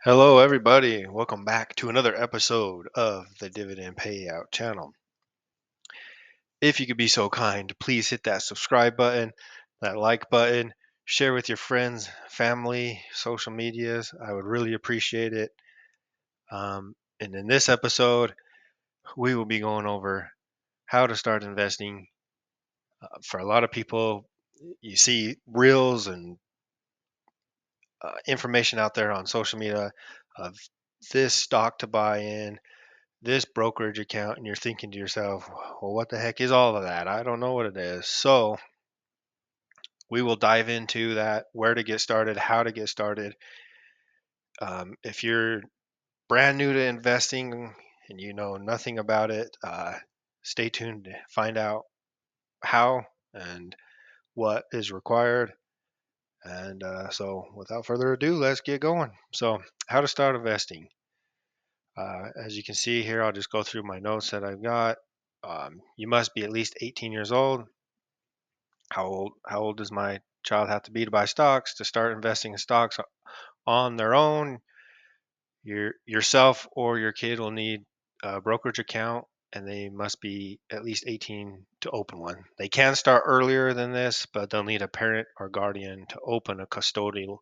Hello, everybody. Welcome back to another episode of the Dividend Payout channel. If you could be so kind, please hit that subscribe button, that like button, share with your friends, family, social medias. I would really appreciate it. And in this episode, we will be going over how to start investing. For a lot of people, you see reels and information out there on social media of this stock to buy in, this brokerage account, and you're thinking to yourself, well, what the heck is all of that? I don't know what it is. So we will dive into that, where to get started, how to get started. If you're brand new to investing and you know nothing about it, stay tuned to find out how and what is required. And so without further ado, let's get going. So how to start investing. As you can see here, I'll just go through my notes that I've got. You must be at least 18 years old. How old does my child have to be to buy stocks to start investing in stocks on their own? Yourself or your kid will need a brokerage account, and they must be at least 18 to open one. They can start earlier than this, but they'll need a parent or guardian to open a custodial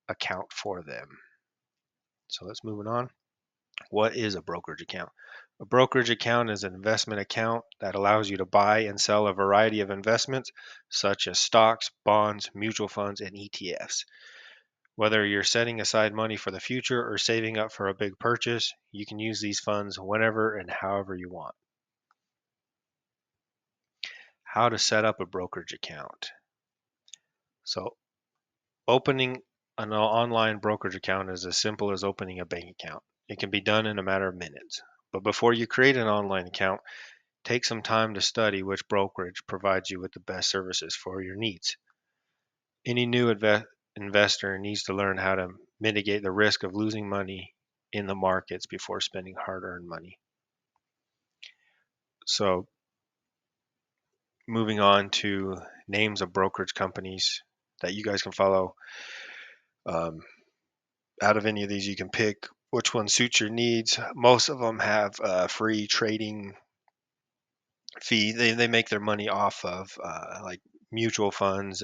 account for them. So let's move on. What is a brokerage account? A brokerage account is an investment account that allows you to buy and sell a variety of investments, such as stocks, bonds, mutual funds, and ETFs. Whether you're setting aside money for the future or saving up for a big purchase, you can use these funds whenever and however you want. How to set up a brokerage account. So, opening an online brokerage account is as simple as opening a bank account. It can be done in a matter of minutes. But before you create an online account, take some time to study which brokerage provides you with the best services for your needs. Any new investor needs to learn how to mitigate the risk of losing money in the markets before spending hard earned money. So, moving on to names of brokerage companies that you guys can follow. Um, Out of any of these, you can pick which one suits your needs. Most of them have a free trading fee. They make their money off of like mutual funds,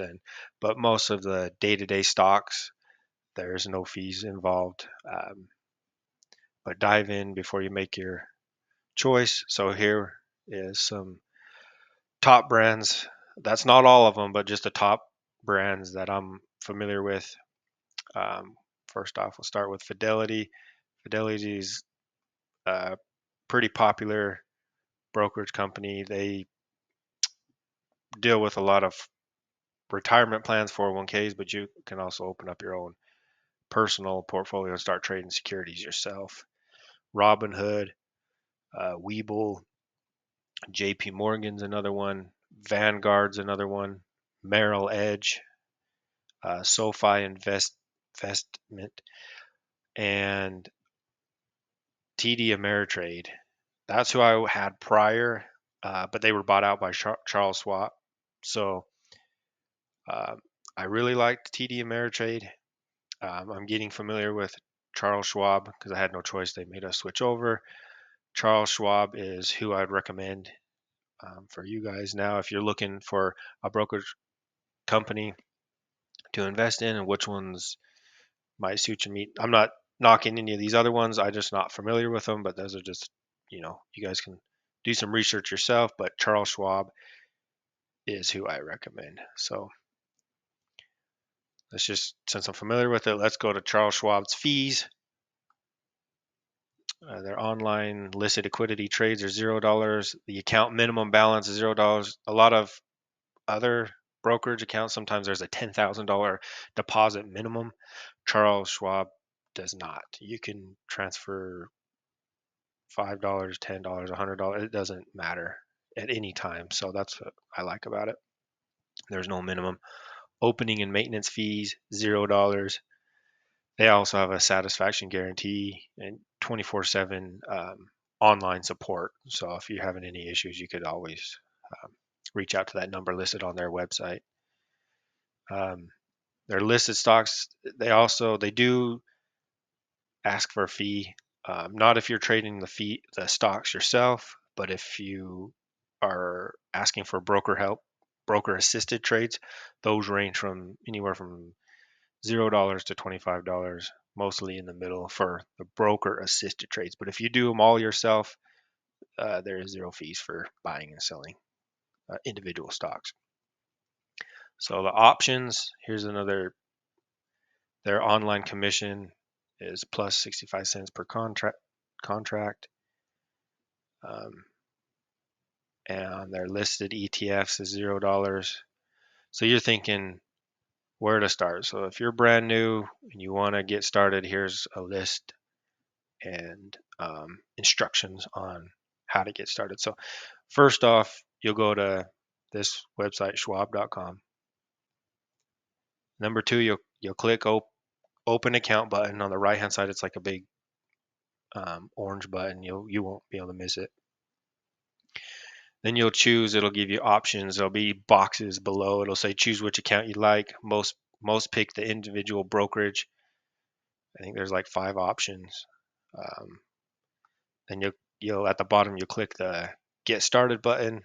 but most of the day-to-day stocks, there's no fees involved. But dive in before you make your choice. So here is some top brands. That's not all of them, but just the top brands that I'm familiar with. Um, First off, we'll start with Fidelity. Fidelity is a pretty popular brokerage company. They deal with a lot of retirement plans, 401ks, but you can also open up your own personal portfolio and start trading securities yourself. Robinhood, Webull, JP Morgan's another one, Vanguard's another one, Merrill Edge, SoFi Investment, and TD Ameritrade. That's who I had prior, but they were bought out by Charles Schwab. So uh, I really liked TD Ameritrade. I'm getting familiar with Charles Schwab because I had no choice. They made us switch over. Charles Schwab is who I'd recommend for you guys now if you're looking for a brokerage company to invest in and which ones might suit your meat. I'm not knocking any of these other ones. I'm just not familiar with them, but those are just, you guys can do some research yourself. But Charles Schwab is who I recommend. So let's just, since I'm familiar with it, let's go to Charles Schwab's fees. Their online listed liquidity trades are $0. The account minimum balance is $0. A lot of other brokerage accounts, sometimes there's a $10,000 deposit minimum. Charles Schwab does not. You can transfer $5, $10, $100. It doesn't matter at any time. So that's what I like about it. There's no minimum. Opening and maintenance fees, $0. They also have a satisfaction guarantee and 24/7 online support. So if you're having any issues, you could always reach out to that number listed on their website. Um, their listed stocks, they do ask for a fee. Not if you're trading the stocks yourself, but if you are asking for broker help, broker assisted trades, those range from anywhere from $0 to $25, mostly in the middle for the broker assisted trades. But if you do them all yourself, there is zero fees for buying and selling individual stocks. So the options, here's another, their online commission is plus 65 cents per contract. And their listed ETFs is $0. So you're thinking where to start. So if you're brand new and you want to get started, here's a list and instructions on how to get started. So first off, you'll go to this website, schwab.com. Number two, you'll click open account button on the right hand side. It's like a big orange button. You won't be able to miss it. Then you'll choose. It'll give you options. There'll be boxes below. It'll say choose which account you like. Most pick the individual brokerage. I think there's like 5 options. Then you'll at the bottom you'll click the get started button,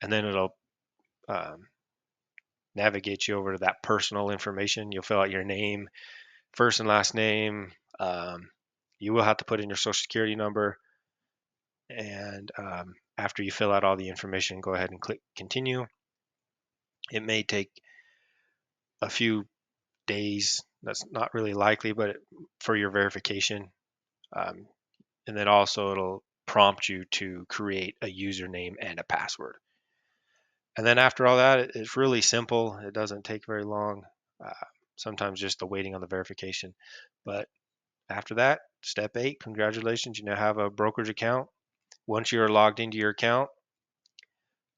and then it'll navigate you over to that personal information. You'll fill out your name, first and last name. You will have to put in your social security number, and after you fill out all the information, go ahead and click continue. It may take a few days. That's not really likely, but for your verification. And then also it'll prompt you to create a username and a password. And then after all that, it's really simple. It doesn't take very long. Uh, Sometimes just the waiting on the verification. But after that, step 8, congratulations, you now have a brokerage account. Once you're logged into your account,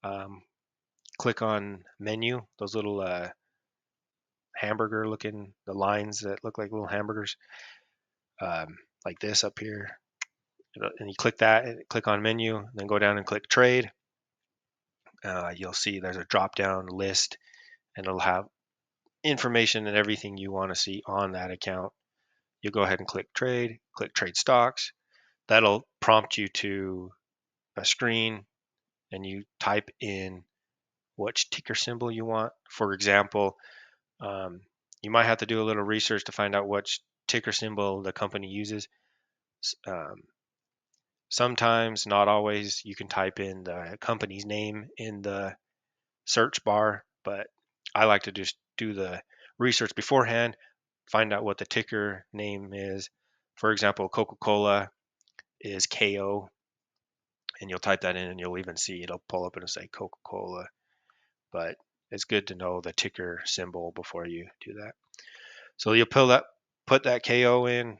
um, click on menu, those little hamburger looking, the lines that look like little hamburgers, like this up here. And you click that, and click on menu, then go down and click trade. You'll see there's a drop down list, and it'll have information and everything you want to see on that account. You'll go ahead and click trade stocks. That'll prompt you to a screen, and you type in which ticker symbol you want. For example, you might have to do a little research to find out which ticker symbol the company uses. Um, Sometimes, not always, you can type in the company's name in the search bar, but I like to just do the research beforehand, find out what the ticker name is. For example, Coca-Cola is KO, and you'll type that in and you'll even see it'll pull up and it'll say Coca-Cola. But it's good to know the ticker symbol before you do that. So you'll put that KO in.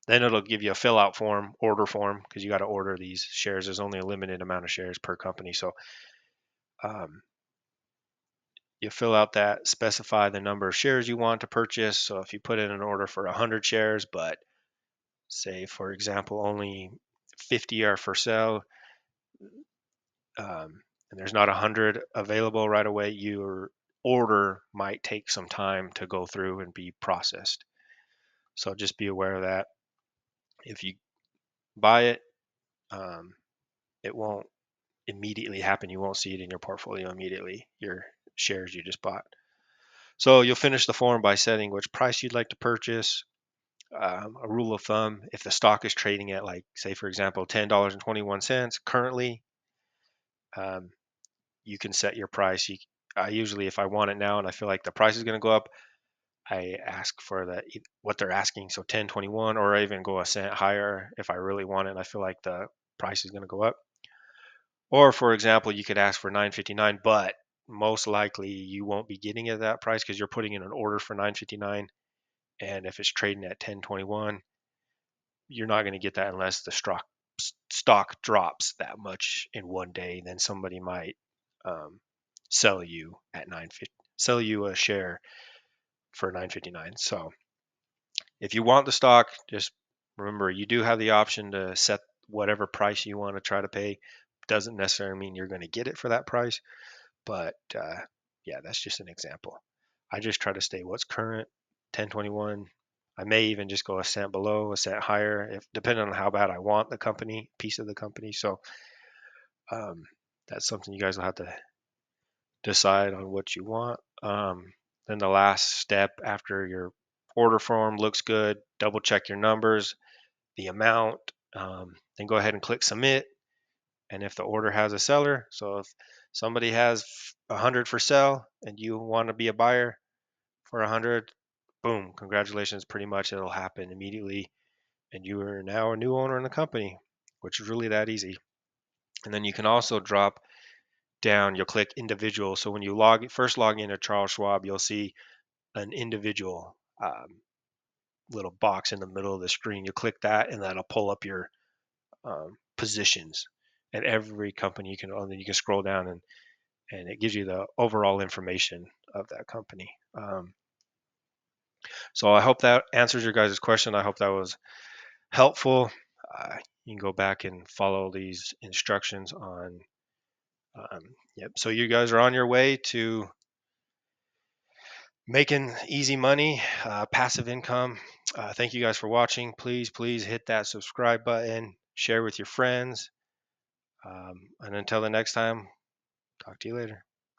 Then it'll give you a fill out form, order form, because you got to order these shares. There's only a limited amount of shares per company. So you fill out that, specify the number of shares you want to purchase. So if you put in an order for 100 shares, but say, for example, only 50 are for sale, and there's not 100 available right away, your order might take some time to go through and be processed. So just be aware of that. If you buy it, it won't immediately happen. You won't see it in your portfolio immediately, your shares you just bought. So you'll finish the form by setting which price you'd like to purchase. A rule of thumb, if the stock is trading at, like, say, for example, $10.21 currently, you can set your price. I usually, if I want it now and I feel like the price is going to go up, I ask for what they're asking, so 10.21, or I even go a cent higher if I really want it and I feel like the price is going to go up. Or, for example, you could ask for 9.59, but most likely you won't be getting it at that price because you're putting in an order for 9.59, and if it's trading at 10.21, you're not going to get that unless the stock drops that much in one day. Then somebody might sell you at 9.50, sell you a share for 9.59. So if you want the stock, just remember you do have the option to set whatever price you want to try to pay. Doesn't necessarily mean you're going to get it for that price, but yeah, that's just an example. I just try to stay what's current, 10.21. I may even just go a cent below, a cent higher, if depending on how bad I want the company, piece of the company. So um, that's something you guys will have to decide on what you want. Then the last step after your order form looks good, double check your numbers, the amount, then go ahead and click submit. And if the order has a seller, so if somebody has 100 for sale and you want to be a buyer for 100, boom, congratulations. Pretty much it'll happen immediately. And you are now a new owner in the company, which is really that easy. And then you can also drop down, you'll click individual. So when you first log into Charles Schwab, you'll see an individual little box in the middle of the screen. You click that, and that'll pull up your positions at every company. And then you can scroll down, and it gives you the overall information of that company. So I hope that answers your guys' question. I hope that was helpful. You can go back and follow these instructions on. Yep. So you guys are on your way to making easy money, passive income. Thank you guys for watching. Please hit that subscribe button, share with your friends. And until the next time, talk to you later.